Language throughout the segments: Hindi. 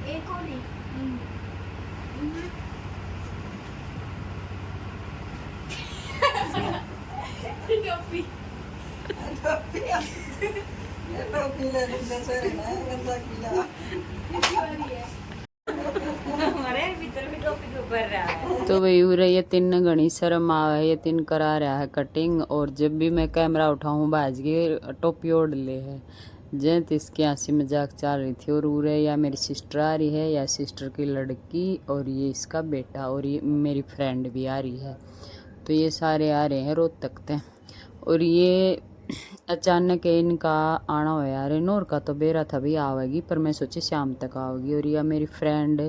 एक और नहीं। टोपी तो वही हो रही है, तीन घनी शर्म आवे, ये तीन करा रहा है कटिंग। और जब भी मैं कैमरा उठाऊं बाज के टोपी ओढ़ ले है। जैत इसकी हंसी मजाक चल रही थी। और उरे या मेरी सिस्टर आ रही है या सिस्टर की लड़की, और ये इसका बेटा, और ये मेरी फ्रेंड भी आ रही है। तो ये सारे आ रहे हैं रोहतक तक। और ये अचानक इनका आना हो यार। नूर का तो बेरा था भी आवेगी, पर मैं सोची शाम तक आओगी। और यह मेरी फ्रेंड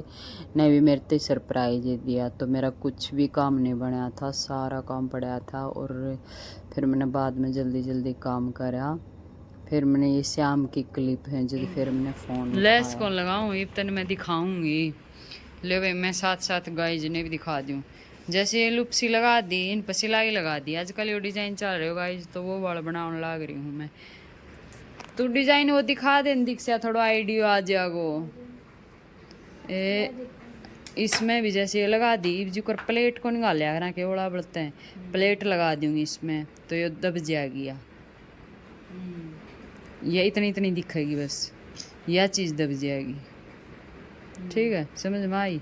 ने भी मेरे ते सरप्राइज दिया। तो मेरा कुछ भी काम नहीं बनाया था, सारा काम पड़ा था। और फिर मैंने बाद में जल्दी जल्दी काम करा। फिर मैंने ये शाम की क्लिप है जो फिर मैंने फ़ोन लेस कौन लगाऊँ, ये तन मैं दिखाऊंगी। ले भाई मैं साथ साथ गाइज ने भी दिखा दूँ। जैसे ये लुपसी लगा दी, इन पर सिलाई लगा दी। आजकल ये डिज़ाइन चल रहे हो गाइज, तो वो वाला बनाने लग रही हूँ मैं। तू डिज़ाइन वो दिखा दे, दिख से थोड़ा आइडिया आ जाएगो। इसमें भी जैसे ये लगा दी, जो कर प्लेट को निकाल ना के ओला बोलते हैं, प्लेट लगा दूंगी इसमें, तो ये दब जाएगी। ये इतनी इतनी दिखेगी बस, यह चीज़ दब जाएगी। ठीक है, समझ में आई?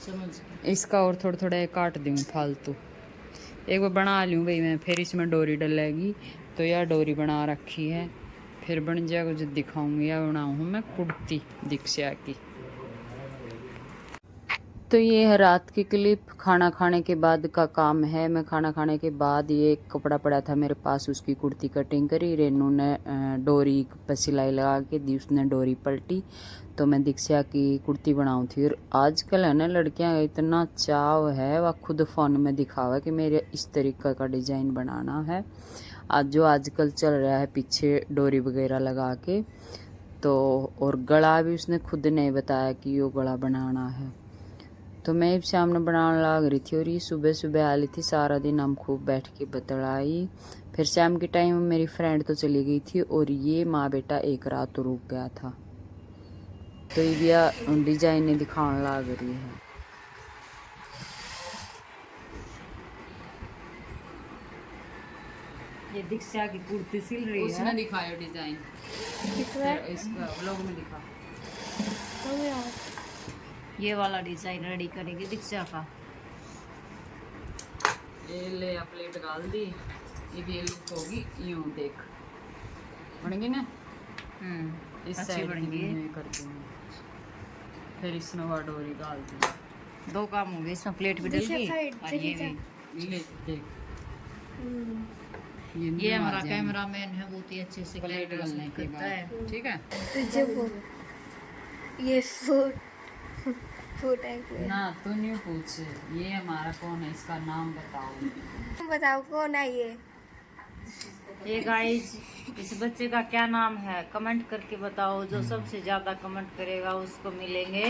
समझ। इसका और थोड़ा थोड़ा काट दूँगी फालतू। एक बार बना लूँ भाई मैं, फिर इसमें डोरी डलेगी। तो यह डोरी बना रखी है, फिर बन जाएगा जो दिखाऊंगी। या बनाऊँ हूँ मैं कुर्ती दीक्षा की। तो ये है रात की क्लिप, खाना खाने के बाद का काम है। मैं खाना खाने के बाद ये कपड़ा पड़ा था मेरे पास, उसकी कुर्ती कटिंग करी। रेनू ने डोरी पर सिलाई लगा के दी, उसने डोरी पलटी। तो मैं दीक्षा की कुर्ती बनाऊँ थी। और आजकल है ना लड़कियां इतना चाव है, वह खुद फ़ोन में दिखावा कि मेरे इस तरीक़े का डिज़ाइन बनाना है। आज जो आजकल चल रहा है पीछे डोरी वगैरह लगा के। तो और गला भी उसने खुद नहीं बताया कि यो गला बनाना है। तो मैं सामने बनाने लग रही थी। और ये सुबह सुबह आ रही थी, सारा दिन हम खूब बैठ के बतलाई। फिर शाम के टाइम मेरी फ्रेंड तो चली गई थी, और ये माँ बेटा एक रात तो रुक गया था। तो ये डिजाइन दिखाने लग रही है। ये दीक्षा की कुर्ती सिल रही है, उसने दिखाया डिजाइन। इसका व्लॉग में दिखा। ये वाला डिजाइन रेडी करेंगे दीक्षा का। ये ले प्लेट डाल दी, ये भी लुक होगी। यूं देख बनेगी ना। इस अच्छी बनेगी। कर दूंगी। फिर इसमें वो डोरी डाल दी। दो काम हो गए, इसमें प्लेट भी डल गई और ये भी। ले देख, ये हमारा कैमरामैन है, बहुत ही अच्छे से प्लेट डालने के करता है। बाद, ठीक है। ये सूट ना तू नहीं पूछ, ये हमारा कौन है, इसका नाम बताओ। बताओ कौन है ये? ये गाइस, इस बच्चे का क्या नाम है कमेंट करके बताओ। जो सबसे ज्यादा कमेंट करेगा उसको मिलेंगे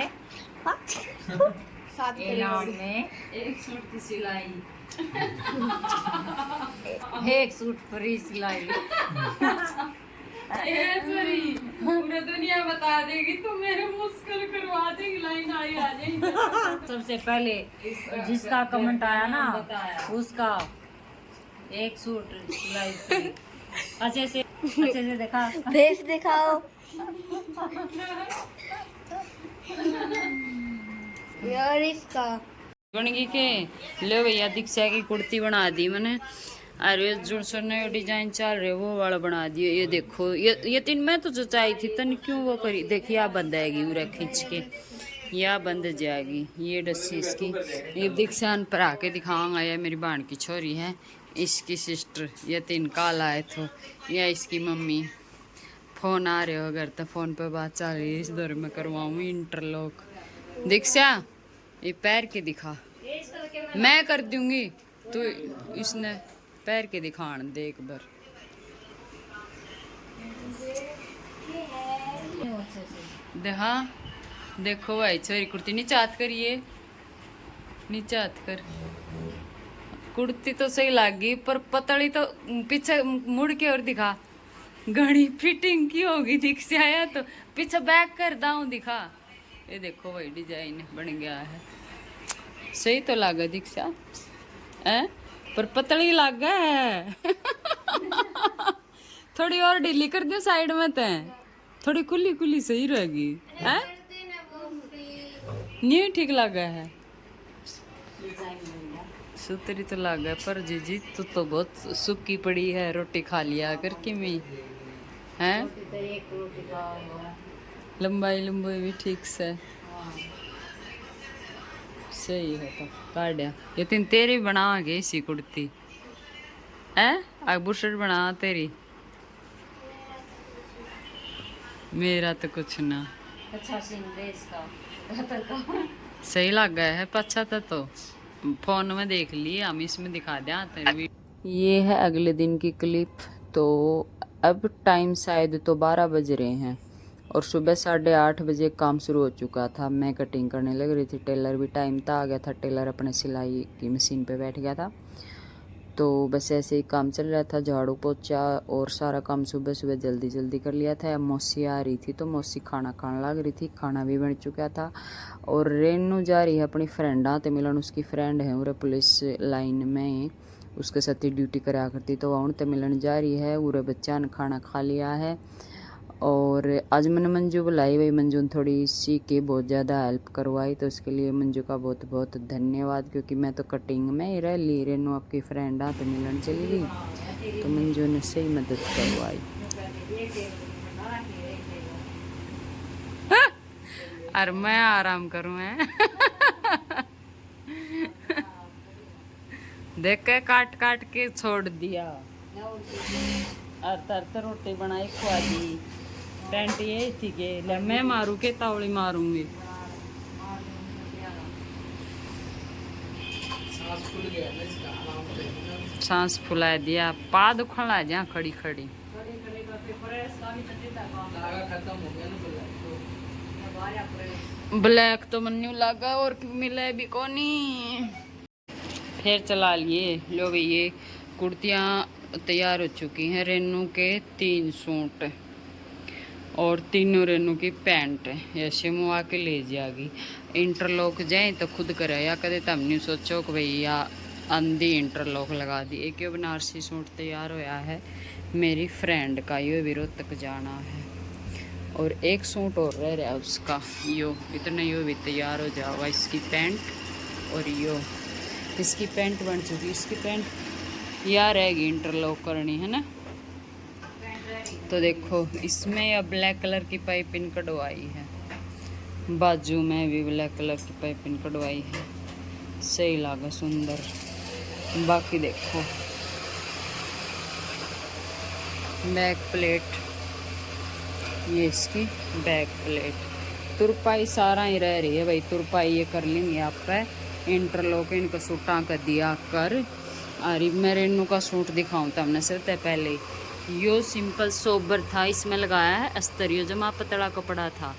इनाम में एक सूट की सिलाई, एक सूट फ्री सिलाई। पूरी दुनिया बता देगी, तो मेरे मुश्किल करवा देगी। लाइन आई आ जाएगी। सबसे पहले जिसका कमेंट आया ना उसका एक सूट सिलाई फ्री। अच्छे से देखा, फेस दिखाओ यार इसका। बन गई के ले भैया, दीक्षा की कुर्ती बना दी मैंने। अरे जो सर नया डिजाइन चल रहे वो वाला बना दिया। ये देखो, ये तीन मैं तो जचाई थी, तन क्यों वो करी। देखिए आप बंद आएगी उरा खींच के, या बंद जाएगी ये डस्सी इसकी। ये दीक्षा पर आके दिखाऊंगा। ये मेरी बहन की छोरी है, इसकी सिस्टर। ये तीन काल आए तो या इसकी मम्मी। फ़ोन आ रहे हो अगर तो फ़ोन पे बात चल रही है। इस दौर में करवाऊँ इंटरलॉक। दीक्षा ये पैर के दिखा, मैं कर दूंगी। तो इसने पैर के दिखान दे एक बार। देखा, देखो भाई छोरी कुर्ती नीचे हाथ करिए, नीचे हाथ कर। कुर्ती तो सही लगी, पर पतली तो पीछे मुड़ के और दिखा। घड़ी फिटिंग की होगी दिख से आया तो पीछे बैक कर दाऊं दिखा। ये देखो भाई डिजाइन बन गया है, सही तो लागा दिख से है पर पतली लाग है। थोड़ी और ढीली कर दियो साइड में ते, थोड़ी खुली खुली सही रहेगी है। नहीं ठीक लगा है, सुतरी तो लगा है पर जीजी तो बहुत सूखी पड़ी है, रोटी खा लिया करके मैं है। लंबाई लंबाई भी ठीक से सही है तो काटिया। ये तीन तेरी बना गई इसी कुर्ती है, आगभूषण बना तेरी, मेरा तो कुछ ना। अच्छा सीन दे इसका सही लग गया है अच्छा था तो फोन में देख लिए हम, इसमें दिखा दें। ये है अगले दिन की क्लिप। तो अब टाइम शायद तो 12 बज रहे हैं और सुबह 8:30 बजे काम शुरू हो चुका था। मैं कटिंग करने लग रही थी, टेलर भी टाइम था आ गया था, टेलर अपने सिलाई की मशीन पे बैठ गया था। तो बस ऐसे ही काम चल रहा था, झाड़ू पोछा और सारा काम सुबह सुबह जल्दी जल्दी कर लिया था। मौसी आ रही थी तो मौसी खाना खाने लग रही थी, खाना भी बन चुका था। और रेनू जा रही है अपनी फ्रेंड आते मिलन, उसकी फ्रेंड है उरे पुलिस लाइन में, उसके साथ ही ड्यूटी करा करती, तो वहाँ ते मिलन जा रही है। उरे बच्चा ने खाना खा लिया है। और आज मैंने मंजू बुलाई, वही मंजू ने थोड़ी सी की बहुत ज़्यादा हेल्प करवाई, तो उसके लिए मंजू का बहुत बहुत धन्यवाद। क्योंकि मैं तो कटिंग में ही रह ली, रेनू आपकी फ्रेंड आ तो मिलन चली गई, तो मंजू ने सही मदद करवाई। और मैं आराम करूँ है। देख के काट काट के छोड़ दिया और तरत रोटी बनाई खुआ दी। टेंट ये थी के ले मैं मारू के तावड़ी मारूंगी। सांस फुला दिया, पा दुखन ला जा खड़ी खड़ी। ब्लैक तो मन्यू लगा और मिले भी कोनी। फिर चला लिए लो भाई, ये कुर्तियाँ तैयार हो चुकी हैं। रेनू के 3 सूट और तीनों रेनू की पैंट ऐसे मुआ के ले जाएगी। इंटरलॉक जाए तो खुद करे या कदे तब नहीं सोचो कि भैया अंधी इंटरलॉक लगा दी। एक बनारसी सूट तैयार होया है मेरी फ्रेंड का, यो भी रोहतक जाना है। और एक सूट और रह रहा है उसका, यो इतना यो भी तैयार हो जाएगा। इसकी पैंट और यो इसकी पैंट बन चुकी, इसकी पैंट यार रहेगी इंटरलॉक करनी है ना। तो देखो इसमें अब ब्लैक कलर की पाइपिंग कटवाई है, बाजू में भी ब्लैक कलर की पाइपिंग कटवाई है, सही लगा सुंदर। बाकी देखो बैक प्लेट, ये इसकी बैक प्लेट, तुरपाई सारा ही रह रही है भाई, तुरपाई ये कर लेंगे आप पे। इंटरलॉक इनका सूटा कर दिया कर। अरे मैं रेनू का सूट दिखाऊं तो हमने सिलते पहले यो सिंपल सोबर था, इसमें लगाया है अस्तर, यो जमा पतला कपड़ा था,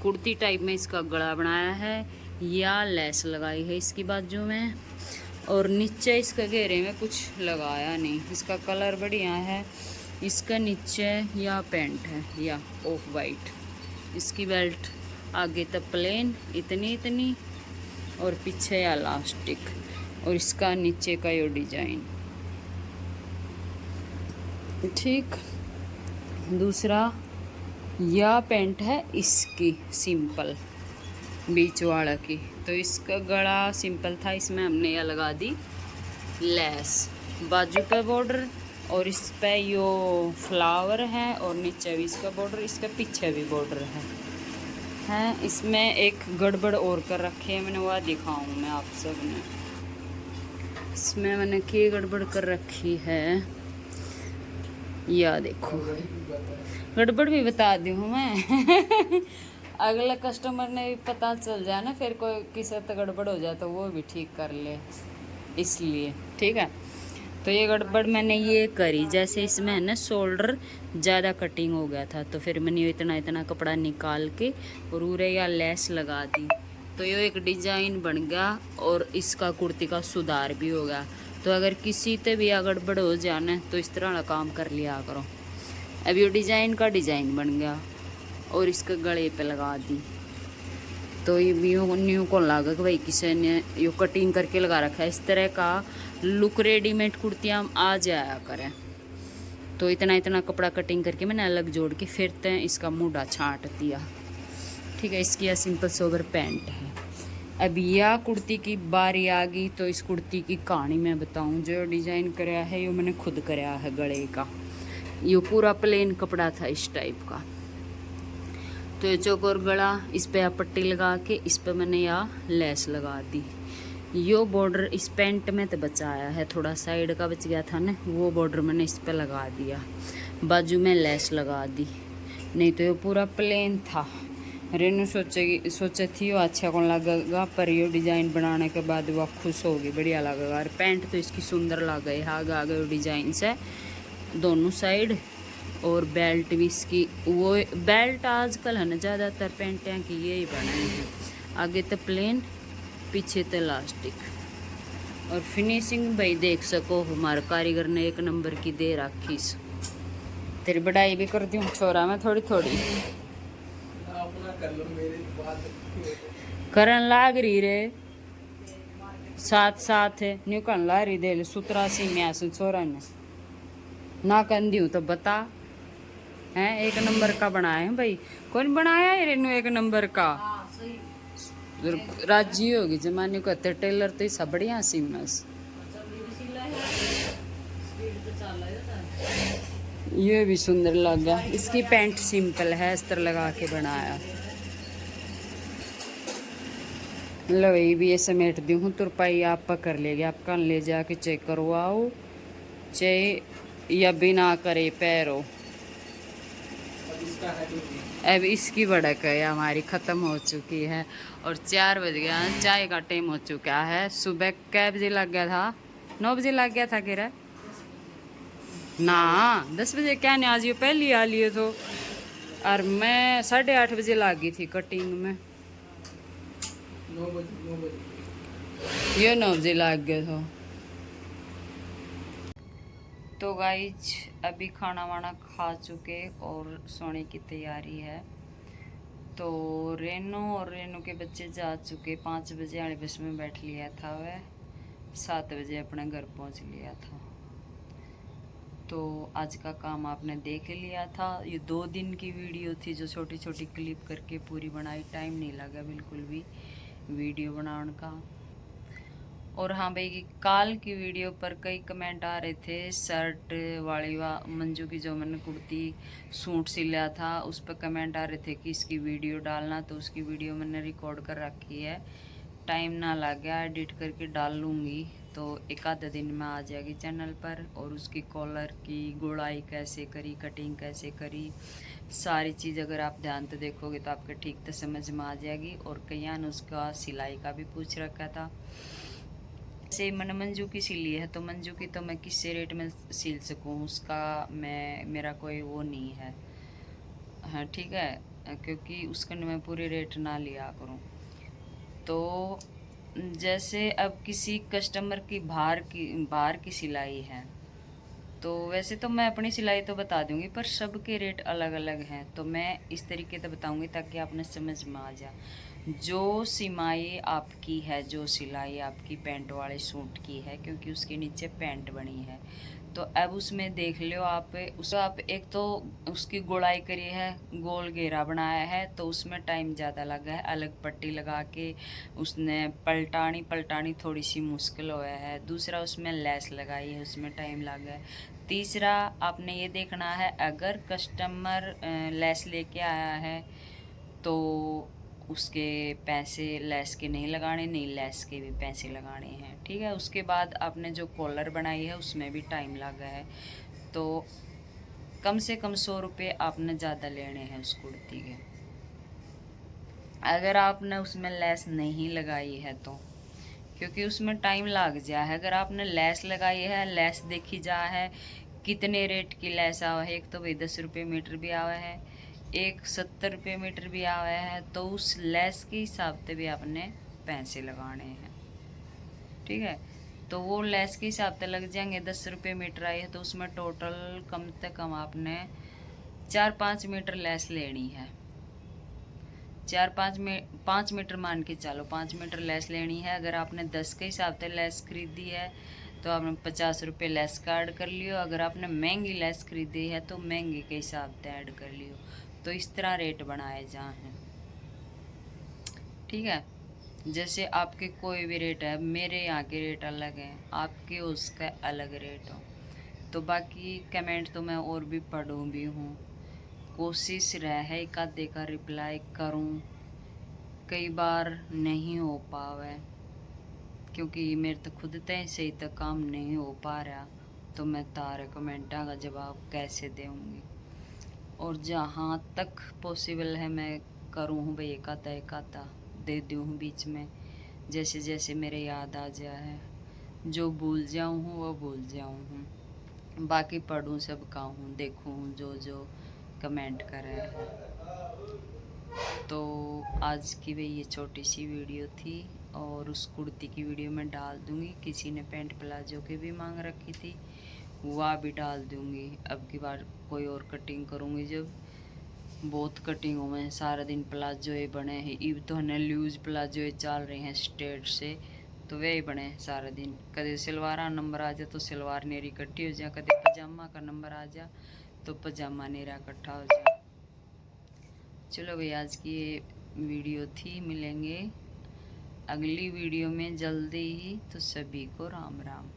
कुर्ती टाइप में इसका गला बनाया है, या लेस लगाई है इसकी बाजू में। और नीचे इसके घेरे में कुछ लगाया नहीं, इसका कलर बढ़िया है। इसका नीचे या पैंट है या ऑफ वाइट, इसकी बेल्ट आगे तक प्लेन इतनी इतनी और पीछे इलास्टिक, और इसका नीचे का यो डिजाइन ठीक। दूसरा यह पैंट है इसकी सिंपल बीच वाला की, तो इसका गला सिंपल था, इसमें हमने यह लगा दी लेस, बाजू पे बॉर्डर और इस पे यो फ्लावर है और नीचे भी इसका बॉर्डर, इसके पीछे भी बॉर्डर है। इसमें एक गड़बड़ और कर रखी है, मैंने वह दिखाऊं मैं आप सब ने। इसमें मैंने क्या गड़बड़ कर रखी है या देखो, गड़बड़ भी बता दी हूँ मैं। अगले कस्टमर ने भी पता चल जाए ना, फिर कोई किसी से गड़बड़ हो जाए तो वो भी ठीक कर ले, इसलिए ठीक है। तो ये गड़बड़ मैंने ये करी, जैसे इसमें है ना शोल्डर ज़्यादा कटिंग हो गया था, तो फिर मैंने इतना इतना कपड़ा निकाल के और उरे या लेस लगा दी, तो ये एक डिज़ाइन बन गया और इसका कुर्ती का सुधार भी हो गया। तो अगर किसी से भी गड़बड़ हो जाना तो इस तरह का काम कर लिया करो, अब ये डिजाइन का डिजाइन बन गया और इसका गले पे लगा दी। तो ये न्यू को लगा कि भाई किसी ने यो कटिंग करके लगा रखा है। इस तरह का लुक रेडीमेड कुर्तियाँ आ जाया करें। तो इतना इतना कपड़ा कटिंग करके मैंने अलग जोड़ के फिर तय इसका मूढ़ा छांट दिया। ठीक है, इसकी यह सिंपल सोबर पैंट है। अब यह कुर्ती की बारी आ गई। तो इस कुर्ती की कहानी मैं बताऊं। जो डिज़ाइन कराया है यो मैंने खुद कराया है। गले का यो पूरा प्लेन कपड़ा था इस टाइप का। तो ये चौकोर गला, इस पे आप पट्टी लगा के इस पे मैंने यहाँ लेस लगा दी। यो बॉर्डर इस पेंट में तो बचाया है, थोड़ा साइड का बच गया था ना, वो बॉर्डर मैंने इस पे लगा दिया। बाजू में लेस लगा दी, नहीं तो ये पूरा प्लेन था। रेनू सोचे थी वो अच्छा कौन लगेगा, पर ये डिज़ाइन बनाने के बाद वो खुश होगी, बढ़िया लगेगा। और पेंट तो इसकी सुंदर लग गई, आगे आगे डिज़ाइन से दोनों साइड। और बेल्ट भी इसकी, वो बेल्ट आजकल है ना ज़्यादातर पेंटें की यही बनाई हैं, आगे तो प्लेन पीछे तो इलास्टिक। और फिनिशिंग भाई देख सको हमारे कारीगर ने एक नंबर की दे रखी। तेरी बढ़ाई भी कर दूँ छोरा मैं थोड़ी थोड़ी करन लाग रही रे, साथ साथ है न्यू कन ला रही दे सुतरा सी मैं छोरा ने ना कर दी तो बता हैं। एक नंबर का बनाए हैं भाई, कौन बनाया है रेनू एक नंबर का? राजी होगी जमाने को, टेलर तो सब बढ़िया सीमस। ये भी सुंदर लगा। इसकी पैंट सिंपल है, अस्तर लगा के बनाया। लो ये भी ये समेट दी हूँ, तुरपाई आप पकड़ लेगी, आप कल ले जाके चेक करवाओ, चाहे या बिना करे पैरों। अब इसकी भड़क है हमारी ख़त्म हो चुकी है और 4 बज गया, चाय का टाइम हो चुका है। सुबह कै बजे लग गया था? 9 बजे लग गया था किरा ना, 10 बजे क्या नहीं, आज ये पहले आ लिए तो। और मैं 8:30 बजे लगी थी कटिंग में, 9 बजे ये 9 बजे लग गया था। तो गाइज अभी खाना वाना खा चुके और सोने की तैयारी है। तो रेनू और रेनू के बच्चे जा चुके, 5 बजे वाली बस में बैठ लिया था, वह 7 बजे अपने घर पहुंच लिया था। तो आज का काम आपने देख लिया था। ये 2 दिन की वीडियो थी जो छोटी छोटी क्लिप करके पूरी बनाई, टाइम नहीं लगा बिल्कुल भी वीडियो बनाने का। और हाँ भाई, काल की वीडियो पर कई कमेंट आ रहे थे शर्ट वाली मंजू की, जो मैंने कुर्ती सूट सिला था उस पर कमेंट आ रहे थे कि इसकी वीडियो डालना। तो उसकी वीडियो मैंने रिकॉर्ड कर रखी है, टाइम ना लग गया, एडिट करके डाल लूँगी तो एक आधे दिन में आ जाएगी चैनल पर। और उसकी कॉलर की गोलाई कैसे करी, कटिंग कैसे करी, सारी चीज़ अगर आप ध्यान से देखोगे तो आपको ठीक से समझ में आ जाएगी। और कईयाँ ने उसका सिलाई का भी पूछ रखा था। से मैंने मंजू की सिली है, तो मंजू की तो मैं किस रेट में सिल सकूं उसका मेरा कोई वो नहीं है, हाँ ठीक है, क्योंकि उसका मैं पूरे रेट ना लिया करूं। तो जैसे अब किसी कस्टमर की बाहर की सिलाई है, तो वैसे तो मैं अपनी सिलाई तो बता दूंगी, पर सबके रेट अलग अलग हैं। तो मैं इस तरीके से बताऊंगी ताकि आपने समझ में आ जाए। जो सिमाई आपकी है, जो सिलाई आपकी पैंट वाले सूट की है, क्योंकि उसके नीचे पैंट बनी है, तो अब उसमें देख लो आप एक तो उसकी गोलाई करी है, गोल घेरा बनाया है, तो उसमें टाइम ज़्यादा लगा है। अलग पट्टी लगा के उसने पलटानी थोड़ी सी मुश्किल हुआ है। दूसरा उसमें लेस लगाई है, उसमें टाइम लगा है। तीसरा आपने ये देखना है, अगर कस्टमर लेस लेके आया है तो उसके पैसे लेस के नहीं लगाने, नहीं लेस के भी पैसे लगाने हैं, ठीक है। उसके बाद आपने जो कॉलर बनाई है उसमें भी टाइम लगा है, तो कम से कम 100 रुपये आपने ज़्यादा लेने हैं उस कुर्ती के। अगर आपने उसमें लेस नहीं लगाई है तो, क्योंकि उसमें टाइम लग जाए है। अगर आपने लेस लगाई है, लेस देखी जा है कितने रेट की लेस आवा है, एक तो भाई 10 रुपये मीटर भी आवा है, एक 70 रुपये मीटर भी आवा है, तो उस लेस के हिसाब से भी आपने पैसे लगाने हैं, ठीक है। तो वो लेस के हिसाब से लग जाएंगे। 10 रुपये मीटर आई है तो उसमें टोटल कम से कम आपने 4-5 मीटर लेस लेनी है। 5 मीटर मान के चलो, 5 मीटर लेस लेनी है। अगर आपने 10 के हिसाब से लेस खरीदी है तो आपने 50 रुपये लेस का ऐड कर लियो। अगर आपने महंगी लेस खरीदी है तो महंगी के हिसाब से ऐड कर लियो। तो इस तरह रेट बनाए जा हैं, ठीक है। जैसे आपके कोई भी रेट है, मेरे यहाँ के रेट अलग हैं, आपके उसका अलग रेट हो। तो बाकी कमेंट तो मैं और भी पढ़ूँ भी हूँ, कोशिश रहे एक आधे का रिप्लाई करूँ, कई बार नहीं हो पावे क्योंकि मेरे तो खुद तय सही तक काम नहीं हो पा रहा, तो मैं तारे कमेंटा का जवाब कैसे दूँगी। और जहाँ तक पॉसिबल है मैं करूँ हूँ भाई, एक आधा दे दूँ बीच में, जैसे जैसे मेरे याद आ जाए। जो भूल जाऊँ हूँ वो भूल जाऊँ हूँ, बाकी पढ़ूँ सबका हूँ, देखूँ जो जो कमेंट करे हैं। तो आज की भाई ये छोटी सी वीडियो थी, और उस कुर्ती की वीडियो मैं डाल दूँगी। किसी ने पैंट प्लाजो की भी मांग रखी थी, वह भी डाल दूँगी। अब की बार कोई और कटिंग करूँगी जब, बहुत कटिंगों में सारा दिन प्लाजो ही बने हैं। इब तो हमें लूज प्लाजो ही चल रहे हैं स्ट्रेट से, तो वे ही बने सारा दिन। कभी सलवार नंबर आ जाए तो सलवार नेरी इकट्ठी हो जाए, कभी पजामा का नंबर आ जाए तो पजामा नेरा इकट्ठा हो जाए। चलो भाई आज की ये वीडियो थी, मिलेंगे अगली वीडियो में जल्दी ही। तो सभी को राम राम।